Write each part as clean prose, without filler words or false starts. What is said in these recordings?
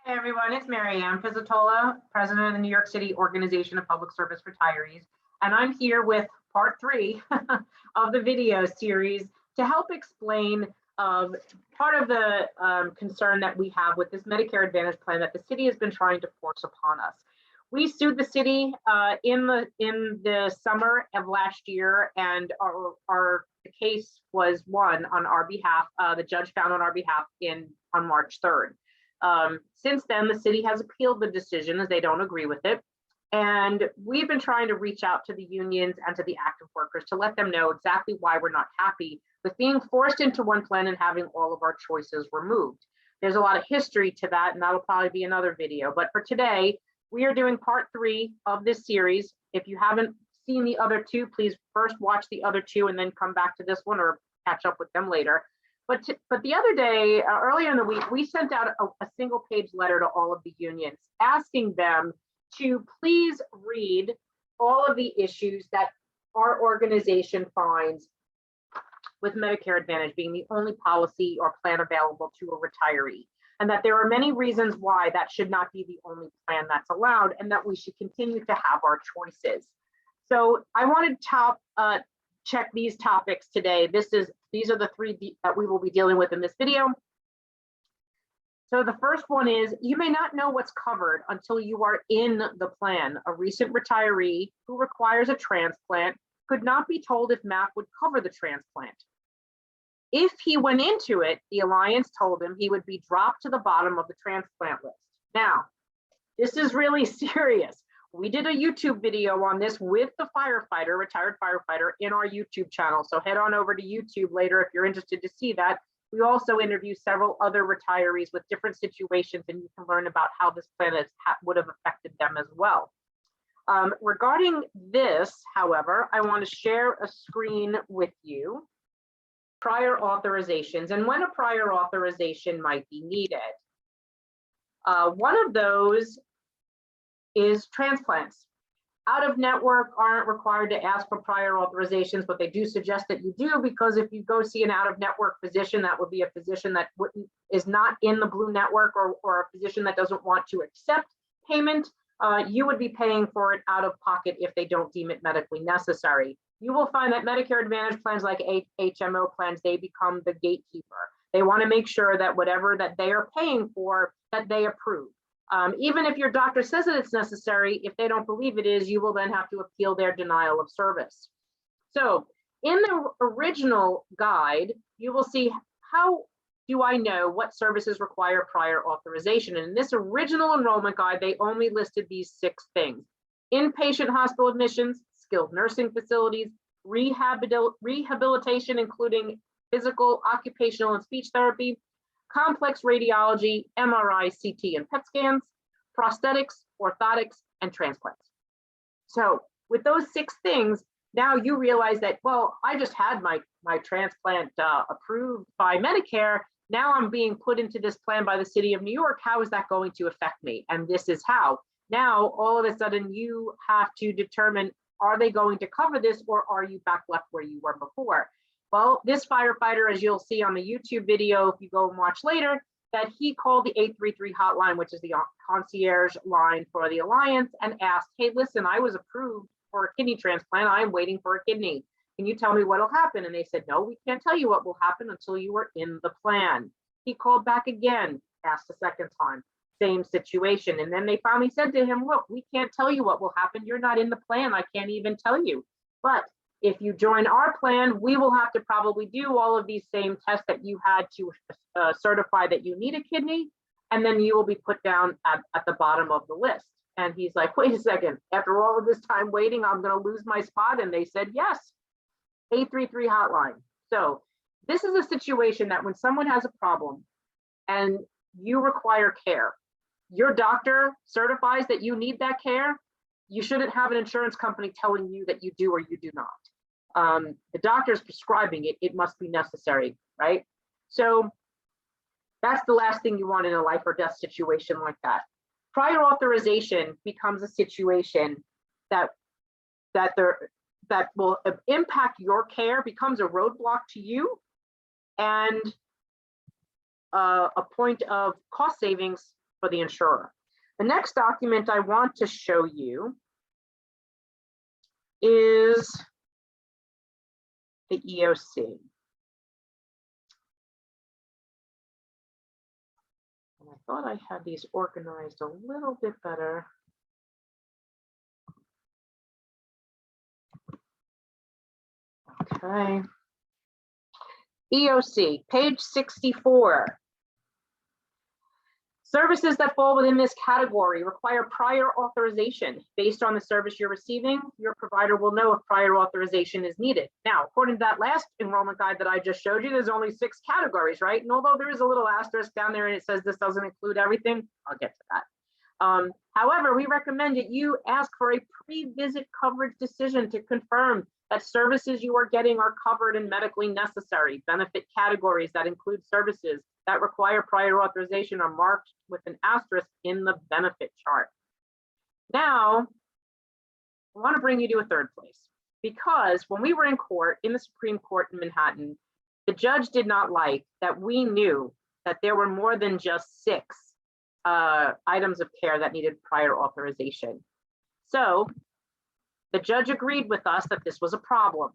Hey everyone, it's Mary Ann Pizzatola, president of the New York City Organization of Public Service Retirees, and I'm here with part 3 of the video series to help explain part of the concern that we have with this Medicare Advantage plan that the city has been trying to force upon us. We sued the city in the summer of last year, and the case was won on our behalf. The judge found on our behalf on March 3rd. Since then, the city has appealed the decision as they don't agree with it. And we've been trying to reach out to the unions and to the active workers to let them know exactly why we're not happy with being forced into one plan and having all of our choices removed. There's a lot of history to that, and that'll probably be another video. But for today, we are doing part 3 of this series. If you haven't seen the other 2, please first watch the other 2 and then come back to this one or catch up with them later. But the other day, earlier in the week, we sent out a single page letter to all of the unions asking them to please read all of the issues that our organization finds with Medicare Advantage being the only policy or plan available to a retiree, and that there are many reasons why that should not be the only plan that's allowed, and that we should continue to have our choices. So I wanted to check these topics today. These are the 3 that we will be dealing with in this video. So the first one is, you may not know what's covered until you are in the plan. A recent retiree who requires a transplant could not be told if MAP would cover the transplant. If he went into it, the Alliance told him he would be dropped to the bottom of the transplant list. Now, this is really serious. We did a YouTube video on this with the firefighter, retired firefighter, in our YouTube channel. So head on over to YouTube later if you're interested to see that. We also interview several other retirees with different situations, and you can learn about how this plan would have affected them as well. Regarding this, however, I want to share a screen with you. Prior authorizations and when a prior authorization might be needed. One of those is transplants. Out of network aren't required to ask for prior authorizations, but they do suggest that you do, because if you go see an out of network physician, that would be a physician that is not in the Blue network, or a physician that doesn't want to accept payment. You would be paying for it out of pocket if they don't deem it medically necessary. You will find that Medicare Advantage plans like HMO plans, they become the gatekeeper. They want to make sure that whatever that they are paying for, that they approve. Even if your doctor says that it's necessary, if they don't believe it is, you will then have to appeal their denial of service. So in the original guide, you will see, how do I know what services require prior authorization? And in this original enrollment guide, they only listed these 6 things: inpatient hospital admissions, skilled nursing facilities, rehabilitation, including physical, occupational, and speech therapy, complex radiology, MRI, CT, and PET scans, prosthetics, orthotics, and transplants. So with those 6 things, now you realize that, well, I just had my transplant approved by Medicare. Now I'm being put into this plan by the city of New York. How is that going to affect me? And this is how. Now, all of a sudden, you have to determine, are they going to cover this, or are you back left where you were before? Well, this firefighter, as you'll see on the YouTube video, if you go and watch later, that he called the 833 hotline, which is the concierge line for the Alliance, and asked, hey, listen, I was approved for a kidney transplant. I'm waiting for a kidney. Can you tell me what will happen? And they said, no, we can't tell you what will happen until you are in the plan. He called back again, asked a second time, same situation. And then they finally said to him, look, we can't tell you what will happen. You're not in the plan. I can't even tell you. But if you join our plan, we will have to probably do all of these same tests that you had to certify that you need a kidney, and then you will be put down at the bottom of the list. And he's like, wait a second, after all of this time waiting, I'm going to lose my spot? And they said, yes, 833 hotline. So this is a situation that when someone has a problem and you require care, your doctor certifies that you need that care, you shouldn't have an insurance company telling you that you do or you do not. The doctor is prescribing it, it must be necessary, right? So that's the last thing you want in a life or death situation like that. Prior authorization becomes a situation that will impact your care, becomes a roadblock to you, and a point of cost savings for the insurer. The next document I want to show you is the EOC. And I thought I had these organized a little bit better. Okay. EOC, page 64. Services that fall within this category require prior authorization. Based on the service you're receiving, your provider will know if prior authorization is needed. Now, according to that last enrollment guide that I just showed you, there's only 6 categories, right? And although there is a little asterisk down there and it says this doesn't include everything, I'll get to that. However, we recommend that you ask for a pre-visit coverage decision to confirm that services you are getting are covered and medically necessary. Benefit categories that include services that require prior authorization are marked with an asterisk in the benefit chart. Now, I want to bring you to a third place, because when we were in court, in the Supreme Court in Manhattan, the judge did not like that we knew that there were more than just 6 items of care that needed prior authorization. So the judge agreed with us that this was a problem.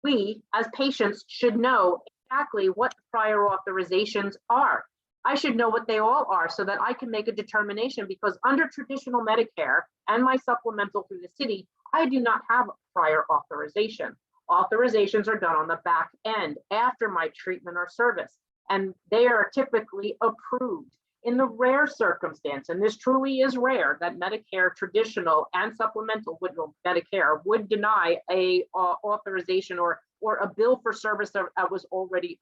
We, as patients, should know exactly what the prior authorizations are. I should know what they all are so that I can make a determination, because under traditional Medicare and my supplemental through the city, I do not have prior authorization. Authorizations are done on the back end after my treatment or service, and they are typically approved. In the rare circumstance, and this truly is rare, that Medicare traditional and supplemental Medicare would deny a authorization or a bill for service that was already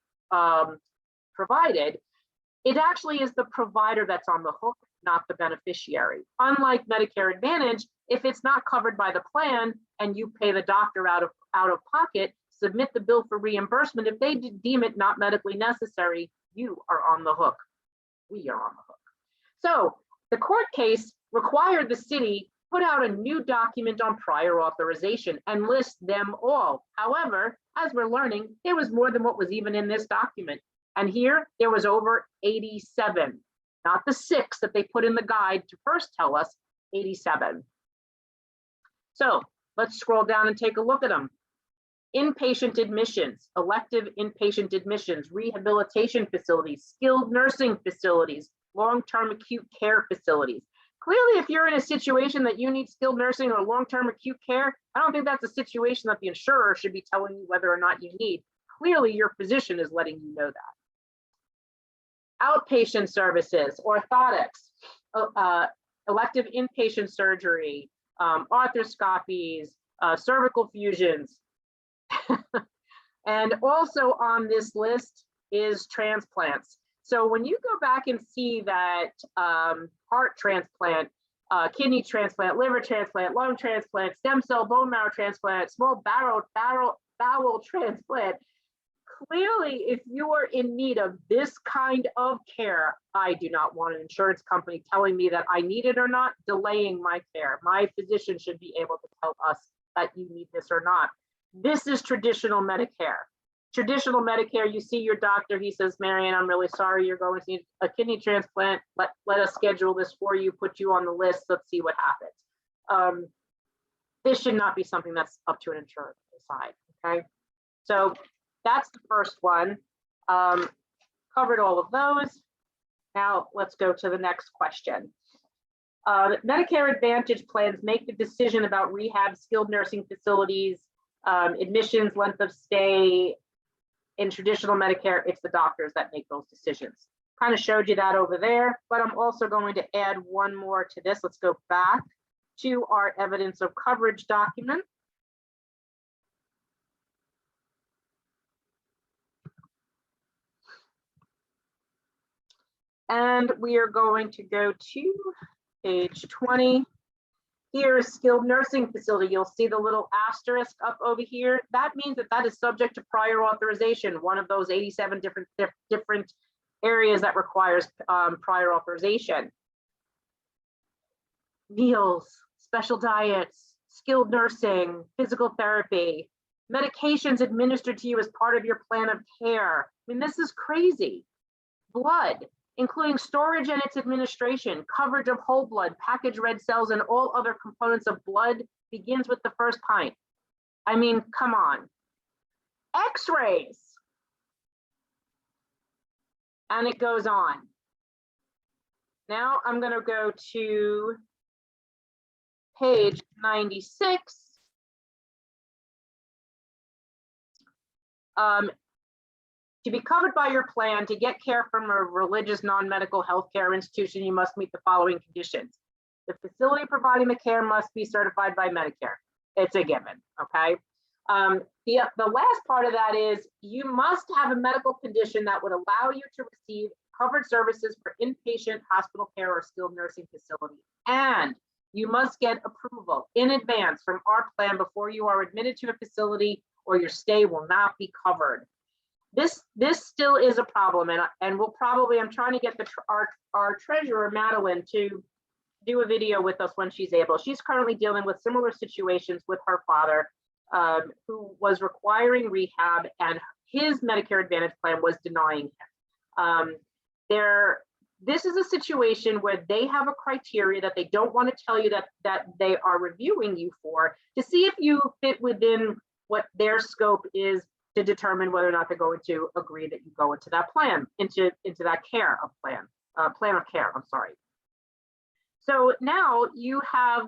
provided, it actually is the provider that's on the hook, not the beneficiary. Unlike Medicare Advantage, if it's not covered by the plan and you pay the doctor out of pocket, submit the bill for reimbursement. If they deem it not medically necessary, you are on the hook. We are on the hook. So the court case required the city put out a new document on prior authorization and list them all. However, as we're learning, there was more than what was even in this document. And here there was over 87, not the 6 that they put in the guide to first tell us, 87. So let's scroll down and take a look at them. Inpatient admissions, elective inpatient admissions, rehabilitation facilities, skilled nursing facilities, long-term acute care facilities. Clearly, if you're in a situation that you need skilled nursing or long-term acute care, I don't think that's a situation that the insurer should be telling you whether or not you need. Clearly, your physician is letting you know that. Outpatient services, orthotics, elective inpatient surgery, arthroscopies, cervical fusions. And also on this list is transplants. So when you go back and see that heart transplant, kidney transplant, liver transplant, lung transplant, stem cell bone marrow transplant, small bowel transplant, clearly, if you are in need of this kind of care, I do not want an insurance company telling me that I need it or not, delaying my care. My physician should be able to tell us that you need this or not. This is traditional Medicare. Traditional Medicare, you see your doctor, he says, Marianne, I'm really sorry, you're going to need a kidney transplant. Let us schedule this for you, put you on the list, let's see what happens. This should not be something that's up to an insurer to decide, okay? So that's the first one. Covered all of those. Now let's go to the next question. Medicare Advantage plans make the decision about rehab, skilled nursing facilities, admissions, length of stay. In traditional Medicare, it's the doctors that make those decisions. Kind of showed you that over there, but I'm also going to add one more to this. Let's go back to our evidence of coverage document. And we are going to go to page 20. Here is skilled nursing facility. You'll see the little asterisk up over here. That means that that is subject to prior authorization, one of those 87 different areas that requires prior authorization. Meals, special diets, skilled nursing, physical therapy, medications administered to you as part of your plan of care. I mean, this is crazy. Blood, including storage and its administration, coverage of whole blood, packaged red cells, and all other components of blood begins with the first pint. I mean, come on. X-rays. And it goes on. Now I'm going to go to page 96. To be covered by your plan, to get care from a religious non-medical healthcare institution, you must meet the following conditions. The facility providing the care must be certified by Medicare. It's a given, okay? The last part of that is you must have a medical condition that would allow you to receive covered services for inpatient hospital care or skilled nursing facility. And you must get approval in advance from our plan before you are admitted to a facility, or your stay will not be covered. This still is a problem, and we'll probably, I'm trying to get our treasurer, Madeline, to do a video with us when she's able. She's currently dealing with similar situations with her father, who was requiring rehab, and his Medicare Advantage plan was denying him. This is a situation where they have a criteria that they don't want to tell you that they are reviewing you for, to see if you fit within what their scope is, to determine whether or not they're going to agree that you go into that plan, into that care of plan of care, I'm sorry. So now you have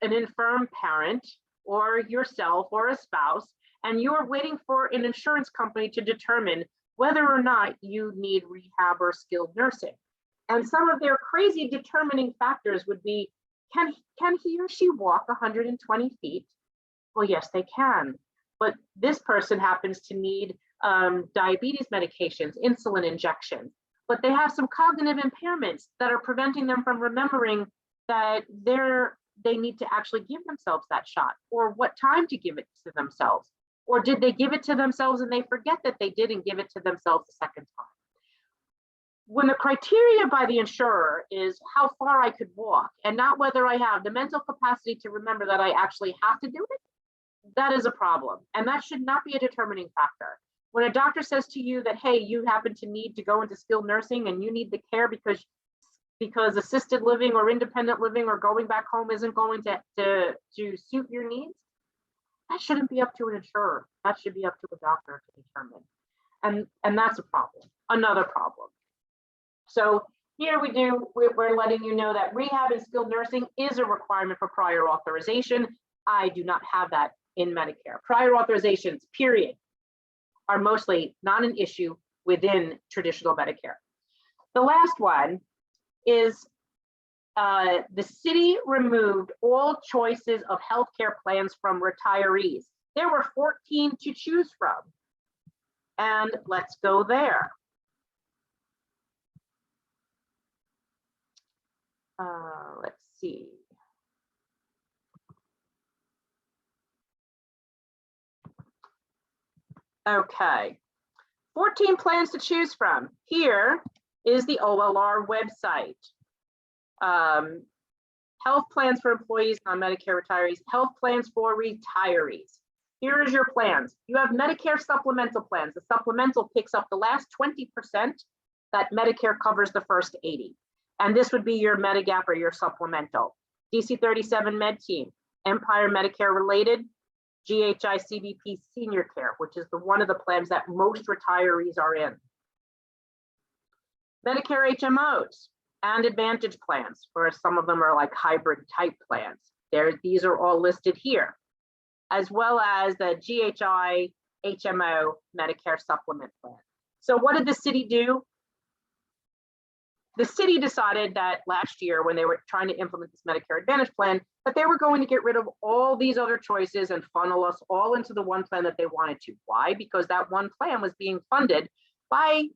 an infirm parent or yourself or a spouse, and you are waiting for an insurance company to determine whether or not you need rehab or skilled nursing. And some of their crazy determining factors would be, can he or she walk 120 feet? Well, yes, they can. But this person happens to need diabetes medications, insulin injections, but they have some cognitive impairments that are preventing them from remembering that they need to actually give themselves that shot, or what time to give it to themselves, or did they give it to themselves and they forget that they didn't give it to themselves a second time. When the criteria by the insurer is how far I could walk, and not whether I have the mental capacity to remember that I actually have to do it, that is a problem, and that should not be a determining factor. When a doctor says to you that, hey, you happen to need to go into skilled nursing and you need the care because assisted living or independent living or going back home isn't going to suit your needs, that shouldn't be up to an insurer. That should be up to a doctor to determine. And that's a problem, another problem. So here we're letting you know that rehab and skilled nursing is a requirement for prior authorization. I do not have that in Medicare. Prior authorizations, period, are mostly not an issue within traditional Medicare. The last one is the city removed all choices of healthcare plans from retirees. There were 14 to choose from. And let's go there. Let's see. Okay, 14 plans to choose from. Here is the OLR website. Health plans for employees, non-Medicare retirees, health plans for retirees. Here is your plans. You have Medicare supplemental plans. The supplemental picks up the last 20% that Medicare covers the first 80. And this would be your Medigap or your supplemental. DC 37 Med Team, Empire Medicare Related, GHI CBP Senior Care, which is one of the plans that most retirees are in. Medicare HMOs and Advantage plans, or some of them are like hybrid type plans. These are all listed here, as well as the GHI HMO Medicare Supplement Plan. So what did the city do? The city decided that last year, when they were trying to implement this Medicare Advantage plan, that they were going to get rid of all these other choices and funnel us all into the one plan that they wanted to. Why? Because that one plan was being funded by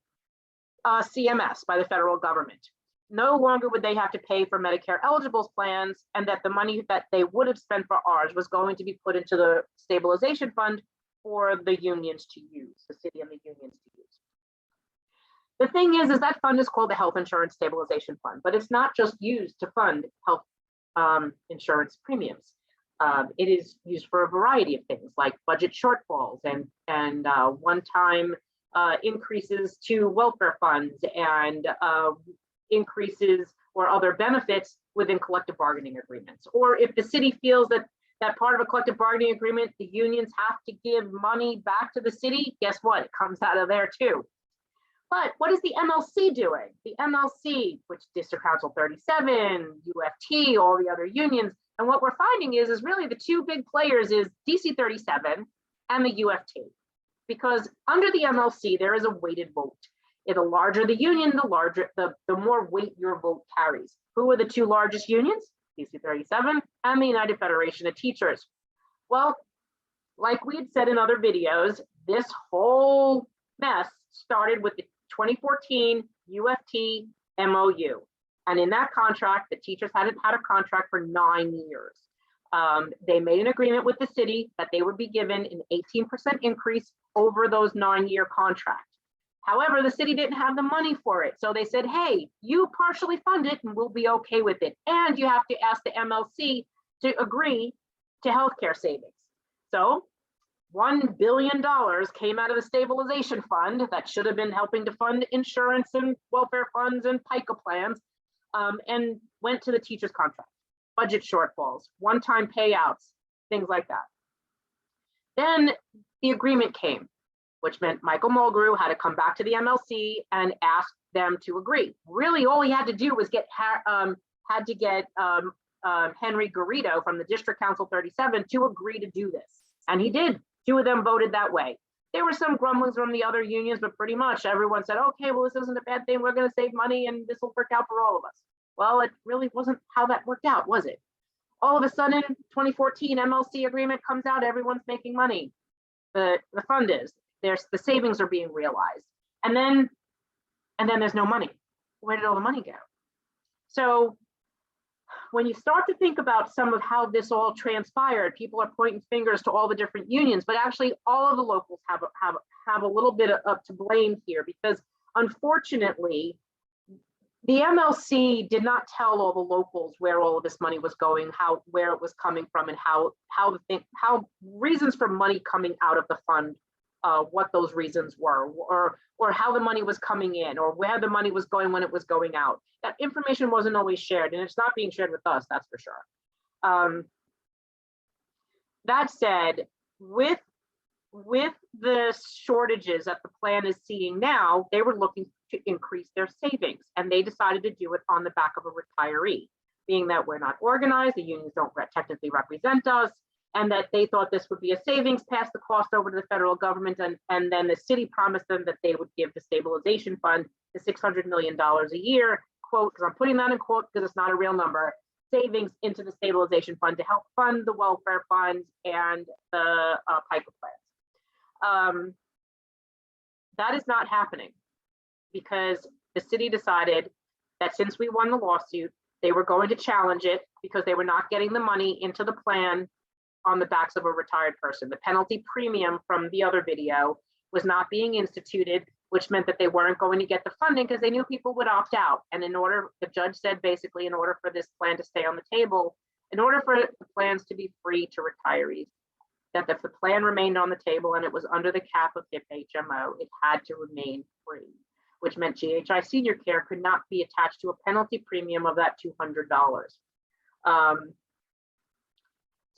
CMS, by the federal government. No longer would they have to pay for Medicare eligibles plans, and that the money that they would have spent for ours was going to be put into the stabilization fund for the unions to use, the city and the unions to use. The thing is that fund is called the Health Insurance Stabilization Fund, but it's not just used to fund health insurance premiums. It is used for a variety of things like budget shortfalls and one-time increases to welfare funds and increases or other benefits within collective bargaining agreements. Or if the city feels that that part of a collective bargaining agreement, the unions have to give money back to the city, guess what? It comes out of there too. But what is the MLC doing? The MLC, which District Council 37, UFT, all the other unions, and what we're finding is really the two big players is DC 37 and the UFT. Because under the MLC, there is a weighted vote. The larger the union, the more weight your vote carries. Who are the two largest unions? DC 37 and the United Federation of Teachers. Well, like we had said in other videos, this whole mess started with the 2014 UFT MOU. And in that contract, the teachers hadn't had a contract for 9 years. They made an agreement with the city that they would be given an 18% increase over those 9-year contracts. However, the city didn't have the money for it. So they said, hey, you partially fund it and we'll be okay with it. And you have to ask the MLC to agree to healthcare savings. So $1 billion came out of the stabilization fund that should have been helping to fund insurance and welfare funds and PICA plans, and went to the teachers' contract, budget shortfalls, one-time payouts, things like that. Then the agreement came, which meant Michael Mulgrew had to come back to the MLC and ask them to agree. Really, all he had to do was Henry Garrido from the District Council 37 to agree to do this. And he did. 2 of them voted that way. There were some grumblings from the other unions, but pretty much everyone said, okay, well, this isn't a bad thing. We're going to save money and this will work out for all of us. Well, it really wasn't how that worked out, was it? All of a sudden, 2014 MLC agreement comes out, everyone's making money. The fund is. The savings are being realized. And then there's no money. Where did all the money go? So when you start to think about some of how this all transpired, people are pointing fingers to all the different unions, but actually all of the locals have a little bit of to blame here, because unfortunately, the MLC did not tell all the locals where all of this money was going, where it was coming from, and how reasons for money coming out of the fund, what those reasons were, or how the money was coming in, or where the money was going when it was going out. That information wasn't always shared, and it's not being shared with us, that's for sure. That said, with the shortages that the plan is seeing now, they were looking to increase their savings, and they decided to do it on the back of a retiree, being that we're not organized, the unions don't technically represent us, and that they thought this would be a savings, pass the cost over to the federal government, and then the city promised them that they would give the stabilization fund the $600 million a year, quote, because I'm putting that in quote because it's not a real number, savings into the stabilization fund to help fund the welfare funds and the PICA plans. That is not happening because the city decided that since we won the lawsuit, they were going to challenge it because they were not getting the money into the plan on the backs of a retired person. The penalty premium from the other video was not being instituted, which meant that they weren't going to get the funding because they knew people would opt out. And the judge said basically, in order for this plan to stay on the table, in order for the plans to be free to retirees, that if the plan remained on the table and it was under the cap of HIP HMO, it had to remain free, which meant GHI Senior Care could not be attached to a penalty premium of that $200.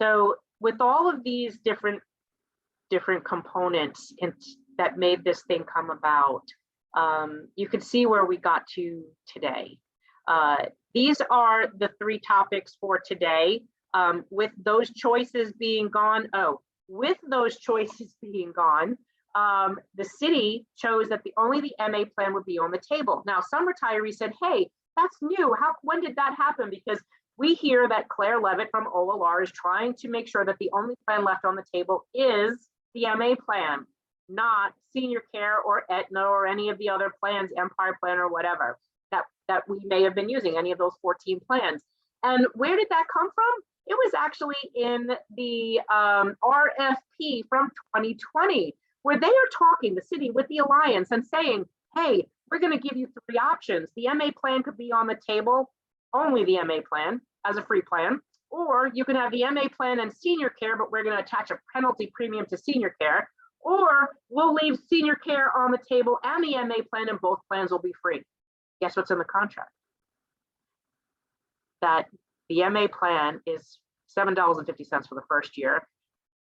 So with all of these different components that made this thing come about, you could see where we got to today. These are the 3 topics for today. With those choices being gone, the city chose that only the MA plan would be on the table. Now, some retirees said, hey, that's new. When did that happen? Because we hear that Claire Levitt from OLR is trying to make sure that the only plan left on the table is the MA plan, not senior care or Aetna or any of the other plans, Empire Plan or whatever, that we may have been using, any of those 14 plans. And where did that come from? It was actually in the RFP from 2020, where they are talking, the city with the alliance and saying, hey, we're going to give you 3 options. The MA plan could be on the table, only the MA plan as a free plan, or you can have the MA plan and senior care, but we're going to attach a penalty premium to senior care, Or we'll leave senior care on the table and the MA plan, and both plans will be free. Guess what's in the contract? That the MA plan is $7.50 for the first year,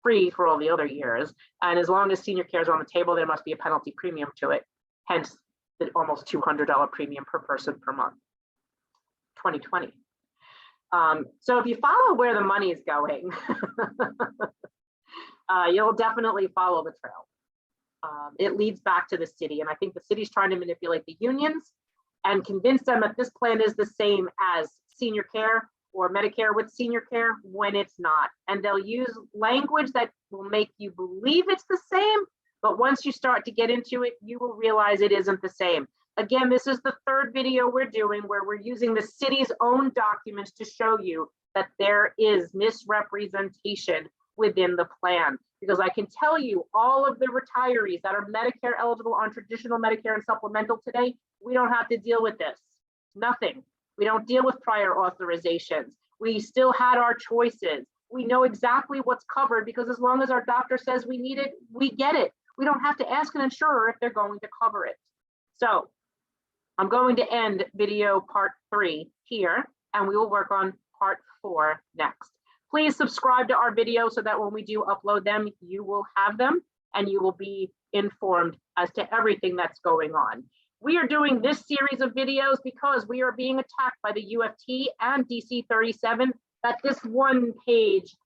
free for all the other years. And as long as senior care is on the table, there must be a penalty premium to it. Hence the almost $200 premium per person per month. 2020. So if you follow where the money is going, you'll definitely follow the trail. It leads back to the city. And I think the city's trying to manipulate the unions and convince them that this plan is the same as senior care or Medicare with senior care when it's not. And they'll use language that will make you believe it's the same, but once you start to get into it, you will realize it isn't the same. Again, this is the third video we're doing where we're using the city's own documents to show you that there is misrepresentation within the plan. Because I can tell you, all of the retirees that are Medicare eligible on traditional Medicare and supplemental today, we don't have to deal with this. Nothing. We don't deal with prior authorizations. We still had our choices. We know exactly what's covered because as long as our doctor says we need it, we get it. We don't have to ask an insurer if they're going to cover it. So I'm going to end video part 3 here, and we will work on part 4 next. Please subscribe to our video so that when we do upload them, you will have them and you will be informed as to everything that's going on. We are doing this series of videos because we are being attacked by the UFT and DC 37 that this one page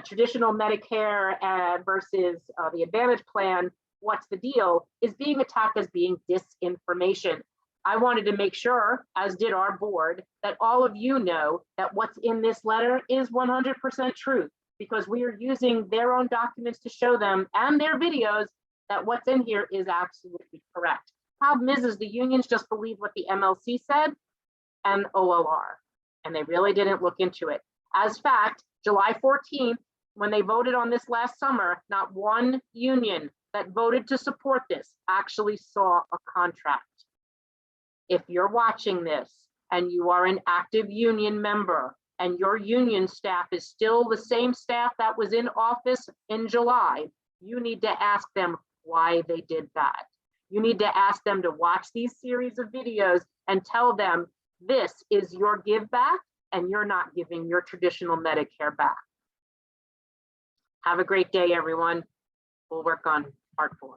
traditional Medicare versus the Advantage plan, what's the deal, is being attacked as being disinformation. I wanted to make sure, as did our board, that all of you know that what's in this letter is 100% truth, because we are using their own documents to show them and their videos that what's in here is absolutely correct. Problem is the unions just believe what the MLC said and OLR, and they really didn't look into it. As fact, July 14th, when they voted on this last summer, not one union that voted to support this actually saw a contract. If you're watching this and you are an active union member and your union staff is still the same staff that was in office in July, you need to ask them why they did that. You need to ask them to watch these series of videos and tell them this is your give back and you're not giving your traditional Medicare back. Have a great day, everyone. We'll work on part 4.